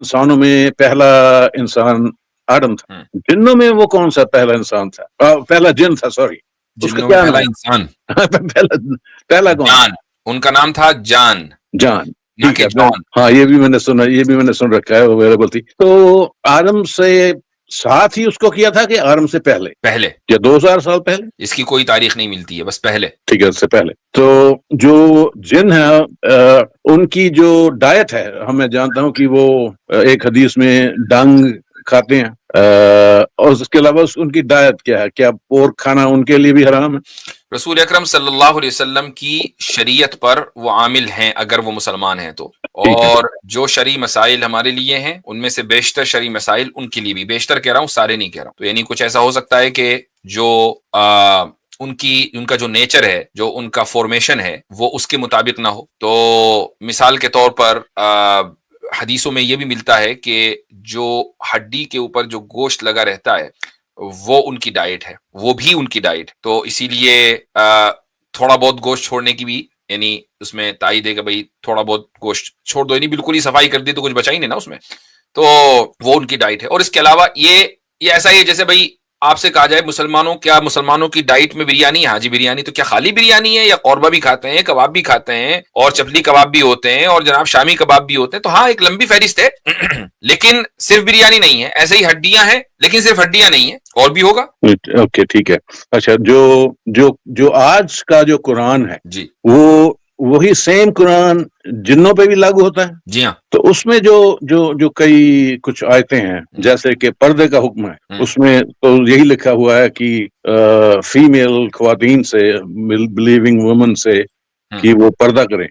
इंसानों में पहला इंसान आदम था। जिन्नों में वो कौन सा पहला इंसान था? पहला जिन था, सॉरी। उसका जिन्नों में क्या पहला नाम? इंसान पहला कौन? जान, उनका नाम था जान, जान। ना ठीक कि है। जॉन। हाँ, ये भी मैंने सुन रखा है, अवेलेबल थी। तो आदम से साथ ही उसको किया था कि आदम से पहले पहले, या 2000 साल पहले? इसकी कोई तारीख नहीं मिलती है, बस पहले। ठीक है, उससे पहले। तो जो जिन है उनकी जो डाइट है, मैं जानता हूँ कि वो एक हदीस में डंग खाते हैं, और उसके अलावा उनकी डाइट क्या है? क्या पोर्क खाना उनके लिए भी हराम है? रसूल अकरम सल्लल्लाहु अलैहि वसल्लम की शरीयत पर वो आमिल हैं अगर वो मुसलमान हैं तो, ठीक है। और जो शरई मसाइल हमारे लिए हैं उनमें से बेशतर शरई मसाइल उनके लिए भी, बेशतर कह रहा हूँ, सारे नहीं कह रहा हूँ। तो यानी कुछ ऐसा हो सकता है कि जो उनका जो नेचर है, जो उनका फॉर्मेशन है, वो उसके मुताबिक ना हो। तो मिसाल के तौर पर हदीसों में ये भी मिलता है कि जो हड्डी के ऊपर जो गोश्त लगा रहता है वो उनकी डाइट है, वो भी उनकी डाइट। तो इसीलिए थोड़ा बहुत गोश्त छोड़ने की भी, यानी उसमें तायद है कि भाई थोड़ा बहुत गोश्त छोड़ दो, यानी बिल्कुल ही सफाई कर दी तो कुछ बचा ही नहीं ना उसमें। तो वो उनकी डाइट है। और इसके अलावा ये ऐसा ही है जैसे भाई आपसे कहा जाए क्या मुसलमानों की डाइट में बिरयानी है? हाँ जी बिरयानी। तो क्या खाली बिरयानी है, या कौरबा भी खाते हैं, कबाब भी खाते हैं, और चपली कबाब भी होते हैं, और जनाब शामी कबाब भी होते हैं? तो हाँ, एक लंबी फहरिस्त है लेकिन सिर्फ बिरयानी नहीं है। ऐसे ही हड्डियां हैं, लेकिन सिर्फ हड्डियां नहीं है, और भी होगा। ओके, ठीक है। अच्छा, जो आज का जो कुरान है जी, वो वही सेम कुरान जिन्नों पे भी लागू होता है? जी हाँ। तो उसमें जो कई कुछ आयतें हैं, जैसे कि पर्दे का हुक्म है, उसमें तो यही लिखा हुआ है कि फीमेल ख्वातीन से, बिलीविंग वुमन से, कि वो पर्दा करें।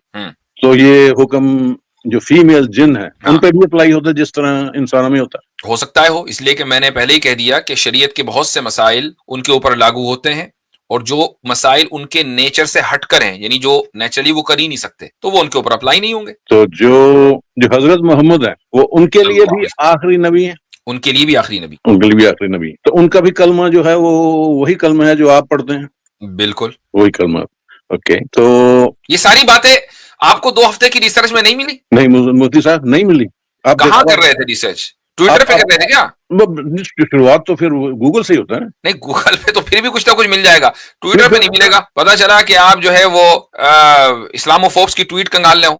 तो ये हुक्म जो फीमेल जिन है उन पे भी अप्लाई होता है जिस तरह इंसानों में होता है? हो सकता है हो, इसलिए कि मैंने पहले ही कह दिया कि शरीयत के बहुत से मसाइल उनके ऊपर लागू होते हैं, और जो मसाइल उनके नेचर से हटकर हैं, यानी जो नेचुरली वो कर ही नहीं सकते, तो वो उनके ऊपर अप्लाई नहीं होंगे। तो जो हजरत मोहम्मद है वो उनके लिए भी आखिरी नबी है? उनके लिए भी आखिरी नबी। उनके लिए भी आखिरी नबी। तो उनका भी कलमा जो है वो वही कलमा है जो आप पढ़ते हैं? बिल्कुल वही कलमा। ओके। तो ये सारी बातें आपको 2 हफ्ते की रिसर्च में नहीं मिली? नहीं मोदी साहब, नहीं मिली। आप कहाँ कर रहे थे रिसर्च? ट्विटर पे कर रहे थे क्या? शुरुआत तो फिर गूगल से ही होता है। नहीं, गूगल पे तो फिर भी कुछ ना कुछ मिल जाएगा, ट्विटर पे नहीं मिलेगा। पता चला कि आप जो है वो इस्लामोफोब्स की ट्वीट कंगाल ले हो।